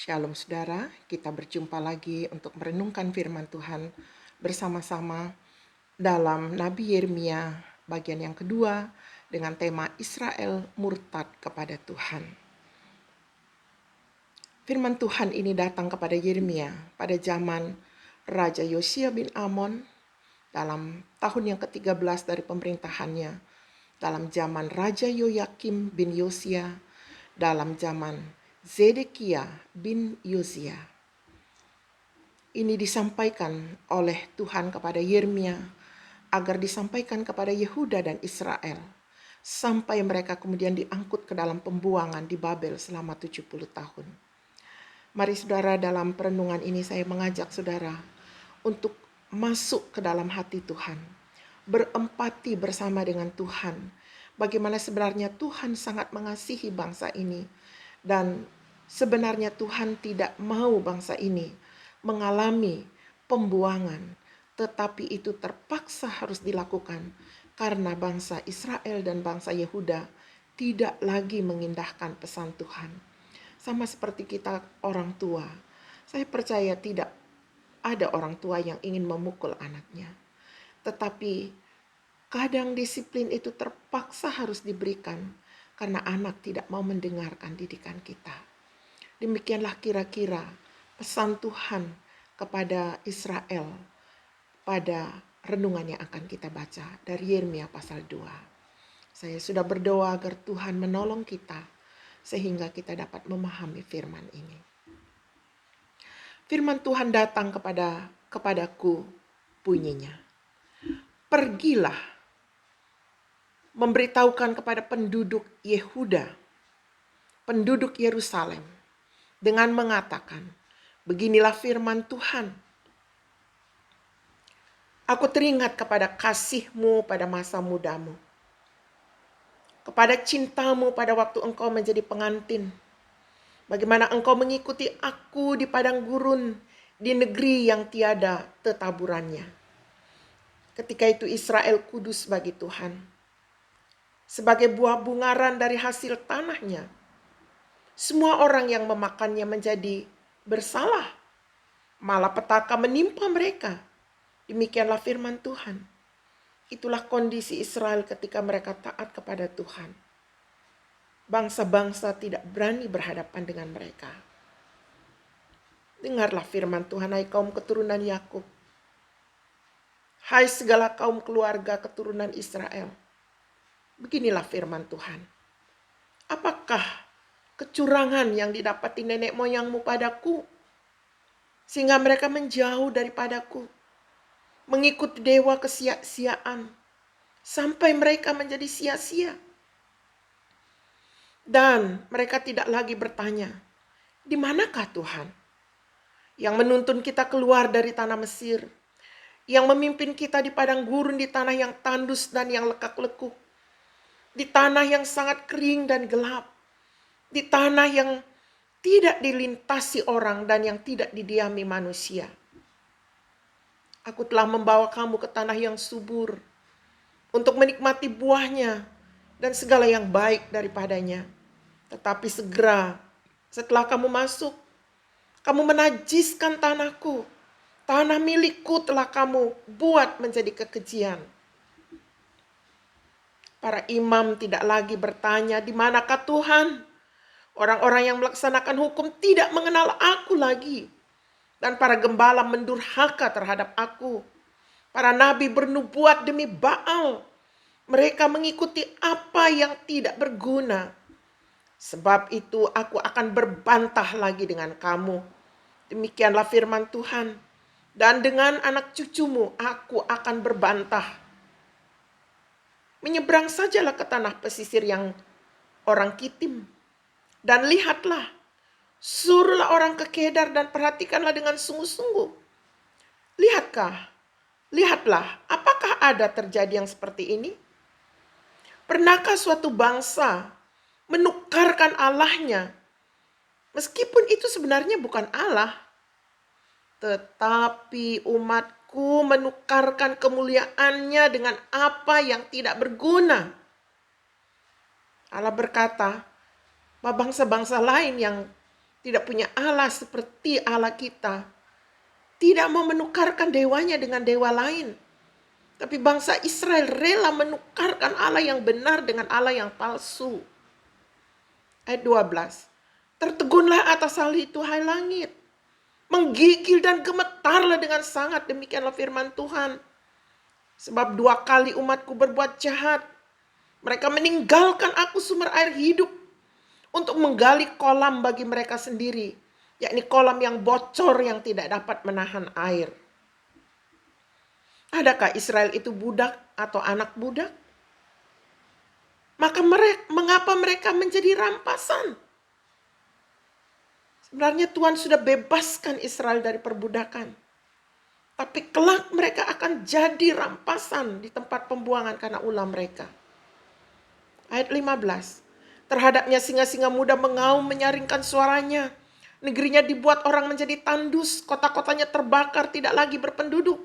Shalom saudara, kita berjumpa lagi untuk merenungkan firman Tuhan bersama-sama dalam Nabi Yeremia bagian yang kedua dengan tema Israel murtad kepada Tuhan. Firman Tuhan ini datang kepada Yeremia pada zaman Raja Yosia bin Amon dalam tahun yang ke-13 dari pemerintahannya, dalam zaman Raja Yoyakim bin Yosia, dalam zaman Zedekia bin Yosia. Ini disampaikan oleh Tuhan kepada Yeremia agar disampaikan kepada Yehuda dan Israel sampai mereka kemudian diangkut ke dalam pembuangan di Babel selama 70 tahun. Mari saudara, dalam perenungan ini saya mengajak saudara untuk masuk ke dalam hati Tuhan, berempati bersama dengan Tuhan, bagaimana sebenarnya Tuhan sangat mengasihi bangsa ini, dan sebenarnya Tuhan tidak mau bangsa ini mengalami pembuangan, tetapi itu terpaksa harus dilakukan karena bangsa Israel dan bangsa Yehuda tidak lagi mengindahkan pesan Tuhan. Sama seperti kita orang tua, saya percaya tidak ada orang tua yang ingin memukul anaknya. Tetapi kadang disiplin itu terpaksa harus diberikan karena anak tidak mau mendengarkan didikan kita. Demikianlah kira-kira pesan Tuhan kepada Israel pada renungan yang akan kita baca dari Yeremia pasal 2. Saya sudah berdoa agar Tuhan menolong kita sehingga kita dapat memahami firman ini. Firman Tuhan datang kepadaku bunyinya, pergilah memberitahukan kepada penduduk Yehuda, penduduk Yerusalem, dengan mengatakan, beginilah firman Tuhan. Aku teringat kepada kasih-Mu pada masa mudamu, kepada cintamu pada waktu engkau menjadi pengantin. Bagaimana engkau mengikuti aku di padang gurun, di negeri yang tiada tetaburannya. Ketika itu Israel kudus bagi Tuhan, sebagai buah bungaran dari hasil tanahnya. Semua orang yang memakannya menjadi bersalah, malapetaka menimpa mereka. Demikianlah firman Tuhan. Itulah kondisi Israel ketika mereka taat kepada Tuhan. Bangsa-bangsa tidak berani berhadapan dengan mereka. Dengarlah firman Tuhan, hai kaum keturunan Yakub. Hai segala kaum keluarga keturunan Israel. Beginilah firman Tuhan. Apakah kecurangan yang didapati nenek moyangmu padaku, sehingga mereka menjauh daripadaku, mengikuti dewa kesia-siaan, sampai mereka menjadi sia-sia? Dan mereka tidak lagi bertanya, di manakah Tuhan yang menuntun kita keluar dari tanah Mesir, yang memimpin kita di padang gurun, di tanah yang tandus dan yang lekak-lekuk, di tanah yang sangat kering dan gelap, di tanah yang tidak dilintasi orang dan yang tidak didiami manusia. Aku telah membawa kamu ke tanah yang subur untuk menikmati buahnya dan segala yang baik daripadanya. Tetapi segera setelah kamu masuk, kamu menajiskan tanahku. Tanah milikku telah kamu buat menjadi kekejian. Para imam tidak lagi bertanya, di manakah Tuhan? Orang-orang yang melaksanakan hukum tidak mengenal aku lagi. Dan para gembala mendurhaka terhadap aku. Para nabi bernubuat demi Baal. Mereka mengikuti apa yang tidak berguna. Sebab itu aku akan berbantah lagi dengan kamu. Demikianlah firman Tuhan. Dan dengan anak cucumu aku akan berbantah. Menyeberang sajalah ke tanah pesisir yang orang Kitim. Dan lihatlah, suruhlah orang ke Kedar dan perhatikanlah dengan sungguh-sungguh. Lihatlah, apakah ada terjadi yang seperti ini? Pernahkah suatu bangsa menukarkan Allahnya, meskipun itu sebenarnya bukan Allah, tetapi umatku menukarkan kemuliaannya dengan apa yang tidak berguna. Allah berkata, bangsa-bangsa lain yang tidak punya Allah seperti Allah kita, tidak mau menukarkan dewanya dengan dewa lain. Tapi bangsa Israel rela menukarkan Allah yang benar dengan Allah yang palsu. Ayat 12. Tertegunlah atas hal itu, hai langit. Menggigil dan gemetarlah dengan sangat, demikianlah firman Tuhan. Sebab 2 kali umatku berbuat jahat. Mereka meninggalkan aku sumber air hidup untuk menggali kolam bagi mereka sendiri, yakni kolam yang bocor yang tidak dapat menahan air. Adakah Israel itu budak atau anak budak? Maka mengapa mereka menjadi rampasan? Sebenarnya Tuhan sudah bebaskan Israel dari perbudakan. Tapi kelak mereka akan jadi rampasan di tempat pembuangan karena ulah mereka. Ayat 15. Terhadapnya singa-singa muda mengaum menyaringkan suaranya. Negerinya dibuat orang menjadi tandus, kota-kotanya terbakar, tidak lagi berpenduduk.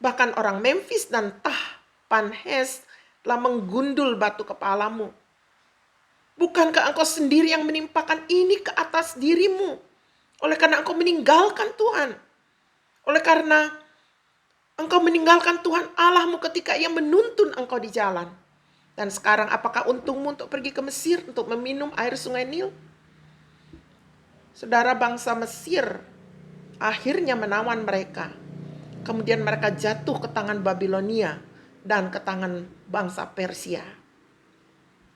Bahkan orang Memphis dan Tahpanhes telah menggundul batu kepalamu. Bukankah engkau sendiri yang menimpakan ini ke atas dirimu? Oleh karena engkau meninggalkan Tuhan. Oleh karena engkau meninggalkan Tuhan Allahmu ketika Ia menuntun engkau di jalan. Dan sekarang apakah untungmu untuk pergi ke Mesir untuk meminum air sungai Nil? Saudara, bangsa Mesir akhirnya menawan mereka. Kemudian mereka jatuh ke tangan Babilonia dan ke tangan bangsa Persia.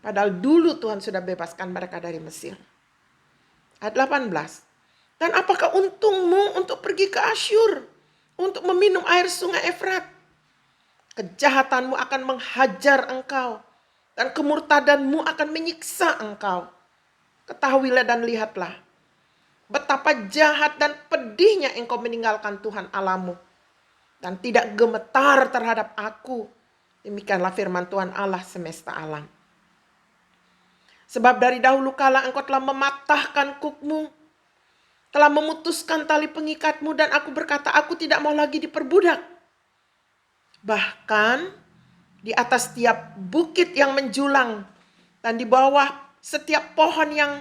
Padahal dulu Tuhan sudah bebaskan mereka dari Mesir. Ayat 18. Dan apakah untungmu untuk pergi ke Asyur untuk meminum air sungai Efrat? Kejahatanmu akan menghajar engkau dan kemurtadanmu akan menyiksa engkau. Ketahuilah dan lihatlah betapa jahat dan pedihnya engkau meninggalkan Tuhan Allahmu dan tidak gemetar terhadap aku. Demikianlah firman Tuhan Allah semesta alam. Sebab dari dahulu kala engkau telah mematahkan kukmu, telah memutuskan tali pengikatmu, dan aku berkata, aku tidak mau lagi diperbudak. Bahkan di atas setiap bukit yang menjulang dan di bawah setiap pohon yang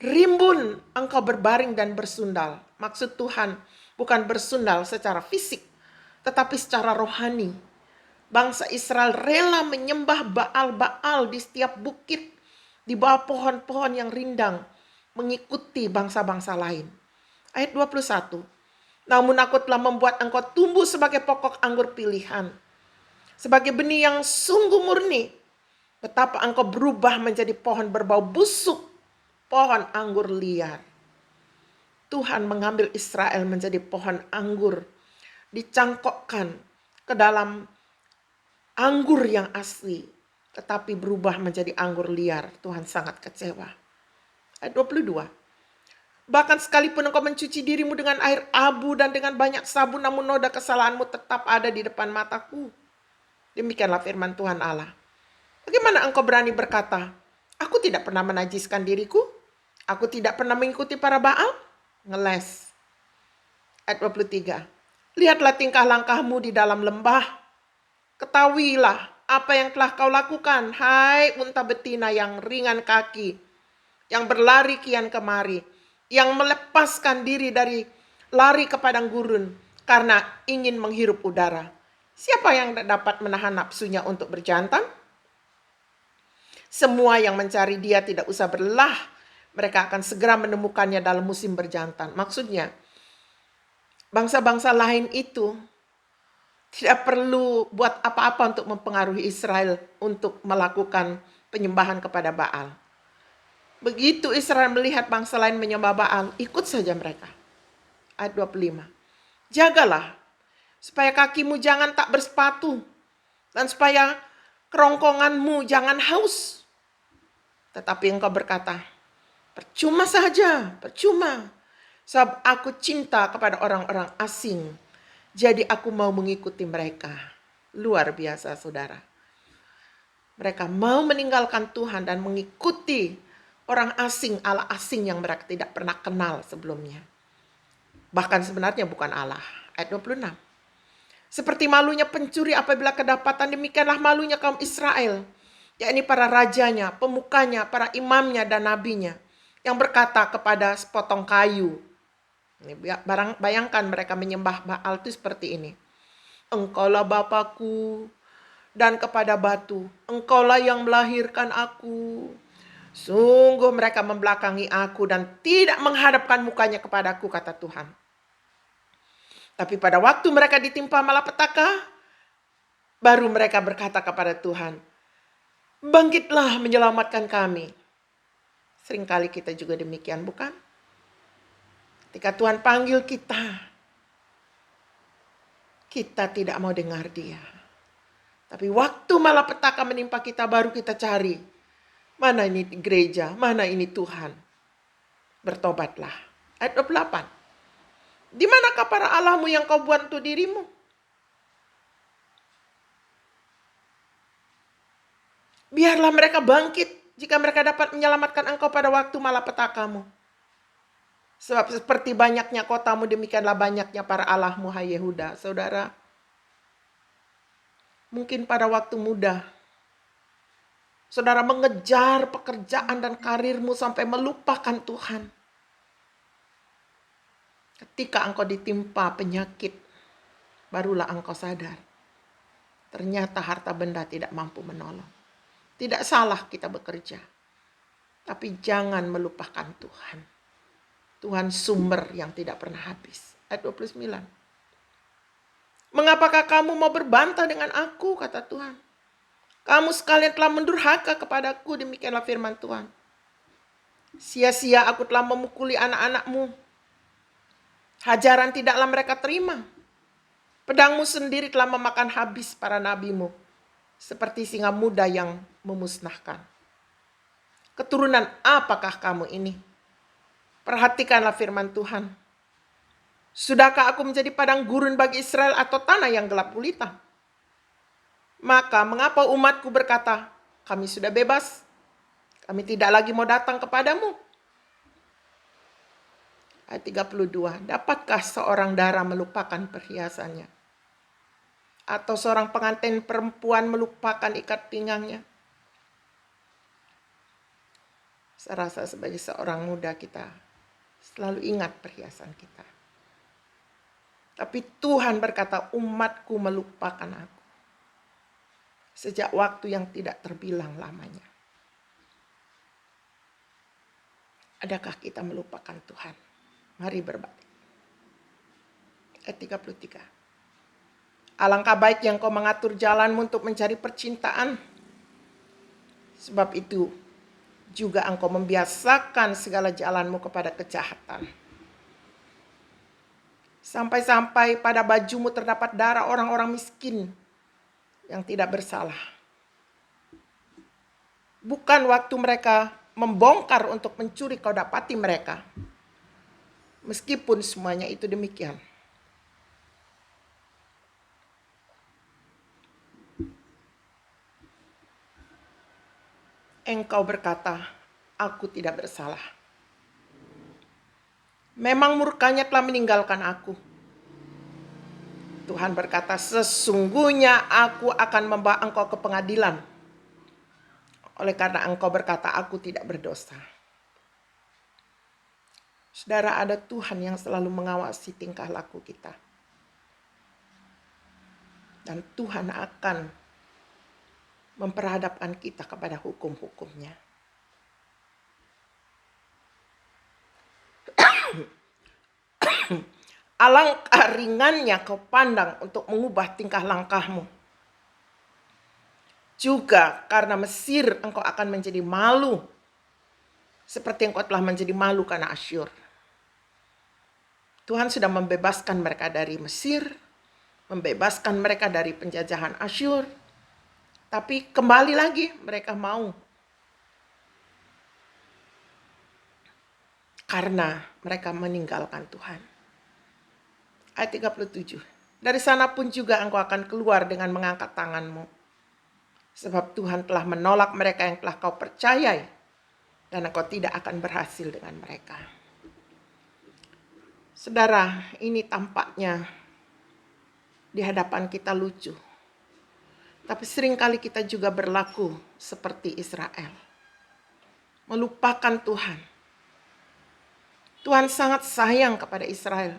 rimbun engkau berbaring dan bersundal. Maksud Tuhan bukan bersundal secara fisik, tetapi secara rohani. Bangsa Israel rela menyembah Baal-Baal di setiap bukit, di bawah pohon-pohon yang rindang, mengikuti bangsa-bangsa lain. Ayat 21. Namun aku telah membuat engkau tumbuh sebagai pokok anggur pilihan, sebagai benih yang sungguh murni. Betapa engkau berubah menjadi pohon berbau busuk, pohon anggur liar. Tuhan mengambil Israel menjadi pohon anggur, dicangkokkan ke dalam anggur yang asli, tetapi berubah menjadi anggur liar. Tuhan sangat kecewa. Ayat 22. Bahkan sekalipun engkau mencuci dirimu dengan air abu dan dengan banyak sabun, namun noda kesalahanmu tetap ada di depan mataku. Demikianlah firman Tuhan Allah. Bagaimana engkau berani berkata, aku tidak pernah menajiskan diriku? Aku tidak pernah mengikuti para Baal? Ngeles. Ayat 23. Lihatlah tingkah langkahmu di dalam lembah. Ketahuilah apa yang telah kau lakukan, hai unta betina yang ringan kaki, yang berlari kian kemari, yang melepaskan diri dari lari ke padang gurun karena ingin menghirup udara. Siapa yang dapat menahan nafsunya untuk berjantan? Semua yang mencari dia tidak usah berlelah. Mereka akan segera menemukannya dalam musim berjantan. Maksudnya, bangsa-bangsa lain itu tidak perlu buat apa-apa untuk mempengaruhi Israel untuk melakukan penyembahan kepada Baal. Begitu Israel melihat bangsa lain menyembah Baal, ikut saja mereka. Ayat 25. Jagalah supaya kakimu jangan tak bersepatu dan supaya kerongkonganmu jangan haus. Tetapi engkau berkata, percuma saja, percuma. Sebab aku cinta kepada orang-orang asing, jadi aku mau mengikuti mereka. Luar biasa, saudara. Mereka mau meninggalkan Tuhan dan mengikuti orang asing, Allah asing yang mereka tidak pernah kenal sebelumnya. Bahkan sebenarnya bukan Allah. Ayat 26. Seperti malunya pencuri apabila kedapatan, demikianlah malunya kaum Israel, yakni para rajanya, pemukanya, para imamnya dan nabinya. yang berkata kepada sepotong kayu. Ini bayangkan mereka menyembah Baal itu seperti ini. Engkaulah Bapakku, dan kepada batu, engkaulah yang melahirkan aku. Sungguh mereka membelakangi aku dan tidak menghadapkan mukanya kepadaku, kata Tuhan. Tapi pada waktu mereka ditimpa malapetaka, baru mereka berkata kepada Tuhan, bangkitlah menyelamatkan kami. Seringkali kita juga demikian, bukan? Ketika Tuhan panggil kita, kita tidak mau dengar Dia. Tapi waktu malapetaka menimpa kita, baru kita cari, mana ini gereja, mana ini Tuhan. Bertobatlah. Ayat 28. Di manakah para Allahmu yang kau buat untuk dirimu? Biarlah mereka bangkit jika mereka dapat menyelamatkan engkau pada waktu malapetakamu. Sebab seperti banyaknya kotamu, demikianlah banyaknya para Allahmu, hai Yehuda. Saudara, mungkin pada waktu muda, saudara mengejar pekerjaan dan karirmu sampai melupakan Tuhan. Ketika engkau ditimpa penyakit, barulah engkau sadar. Ternyata harta benda tidak mampu menolong. Tidak salah kita bekerja. Tapi jangan melupakan Tuhan. Tuhan sumber yang tidak pernah habis. Ayat 29. Mengapakah kamu mau berbantah dengan aku, kata Tuhan. Kamu sekalian telah mendurhaka kepadaku, demikianlah firman Tuhan. Sia-sia aku telah memukuli anak-anakmu. Hajaran tidaklah mereka terima. Pedangmu sendiri telah memakan habis para nabimu. Seperti singa muda yang memusnahkan. Keturunan apakah kamu ini? Perhatikanlah firman Tuhan. Sudahkah aku menjadi padang gurun bagi Israel atau tanah yang gelap gulita? Maka mengapa umatku berkata, kami sudah bebas, kami tidak lagi mau datang kepadamu? Ayat 32, dapatkah seorang dara melupakan perhiasannya? Atau seorang pengantin perempuan melupakan ikat pinggangnya? Saya rasa sebagai seorang muda kita selalu ingat perhiasan kita. Tapi Tuhan berkata, umatku melupakan aku. Sejak waktu yang tidak terbilang lamanya. Adakah kita melupakan Tuhan? Mari berbakti. Ayat 33. Alangkah baik yang kau mengatur jalanmu untuk mencari percintaan. Sebab itu juga engkau membiasakan segala jalanmu kepada kejahatan. Sampai-sampai pada bajumu terdapat darah orang-orang miskin yang tidak bersalah. Bukan waktu mereka membongkar untuk mencuri kau dapati mereka. Meskipun semuanya itu demikian. Engkau berkata, aku tidak bersalah. Memang murkanya telah meninggalkan aku. Tuhan berkata, sesungguhnya aku akan membawa engkau ke pengadilan. Oleh karena engkau berkata, aku tidak berdosa. Saudara, ada Tuhan yang selalu mengawasi tingkah laku kita. Dan Tuhan akan memperhadapkan kita kepada hukum-hukumnya. Alangkah ringannya kau pandang untuk mengubah tingkah langkahmu. Juga karena Mesir engkau akan menjadi malu. Seperti engkau telah menjadi malu karena Asyur. Tuhan sudah membebaskan mereka dari Mesir. Membebaskan mereka dari penjajahan Asyur. Tapi kembali lagi mereka mau. Karena mereka meninggalkan Tuhan. Ayat 37. Dari sana pun juga engkau akan keluar dengan mengangkat tanganmu. Sebab Tuhan telah menolak mereka yang telah kau percayai. Dan engkau tidak akan berhasil dengan mereka. Saudara, ini tampaknya di hadapan kita lucu. Tapi seringkali kita juga berlaku seperti Israel. Melupakan Tuhan. Tuhan sangat sayang kepada Israel.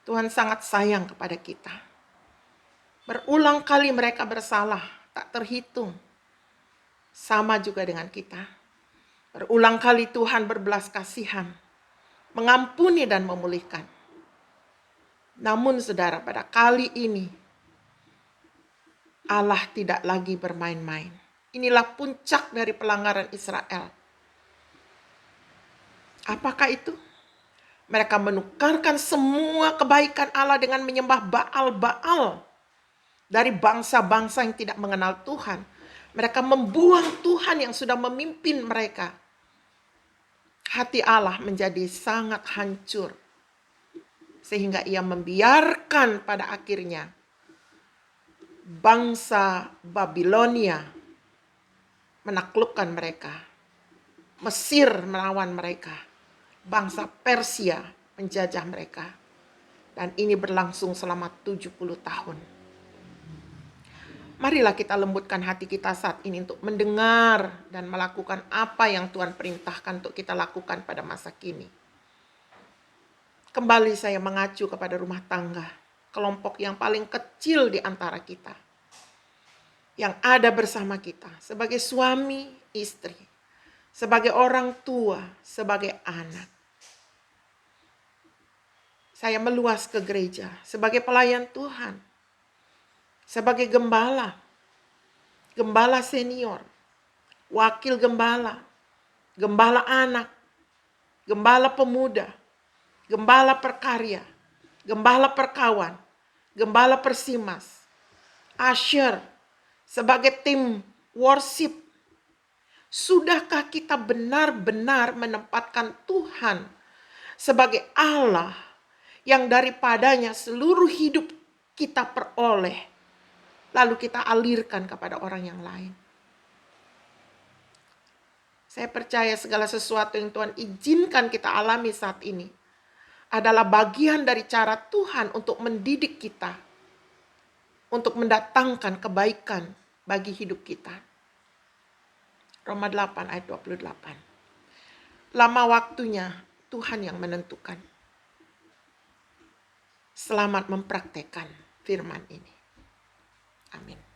Tuhan sangat sayang kepada kita. Berulang kali mereka bersalah, tak terhitung. Sama juga dengan kita. Berulang kali Tuhan berbelas kasihan, mengampuni dan memulihkan. Namun saudara, pada kali ini Allah tidak lagi bermain-main. Inilah puncak dari pelanggaran Israel. Apakah itu? Mereka menukarkan semua kebaikan Allah dengan menyembah Baal-Baal. Dari bangsa-bangsa yang tidak mengenal Tuhan. Mereka membuang Tuhan yang sudah memimpin mereka. Hati Allah menjadi sangat hancur. Sehingga ia membiarkan pada akhirnya bangsa Babilonia menaklukkan mereka. Mesir melawan mereka. Bangsa Persia menjajah mereka. Dan ini berlangsung selama 70 tahun. Marilah kita lembutkan hati kita saat ini untuk mendengar dan melakukan apa yang Tuhan perintahkan untuk kita lakukan pada masa kini. Kembali saya mengacu kepada rumah tangga, kelompok yang paling kecil di antara kita. Yang ada bersama kita sebagai suami, istri, sebagai orang tua, sebagai anak. Saya meluas ke gereja sebagai pelayan Tuhan, sebagai gembala, gembala senior, wakil gembala, gembala anak, gembala pemuda, gembala perkarya, gembala perkawan, gembala persimas, usher, sebagai tim worship. Sudahkah kita benar-benar menempatkan Tuhan sebagai Allah yang daripadanya seluruh hidup kita peroleh, lalu kita alirkan kepada orang yang lain? Saya percaya segala sesuatu yang Tuhan izinkan kita alami saat ini adalah bagian dari cara Tuhan untuk mendidik kita, untuk mendatangkan kebaikan bagi hidup kita. Roma 8 ayat 28. Lama waktunya Tuhan yang menentukan. Selamat mempraktekkan firman ini. Amin.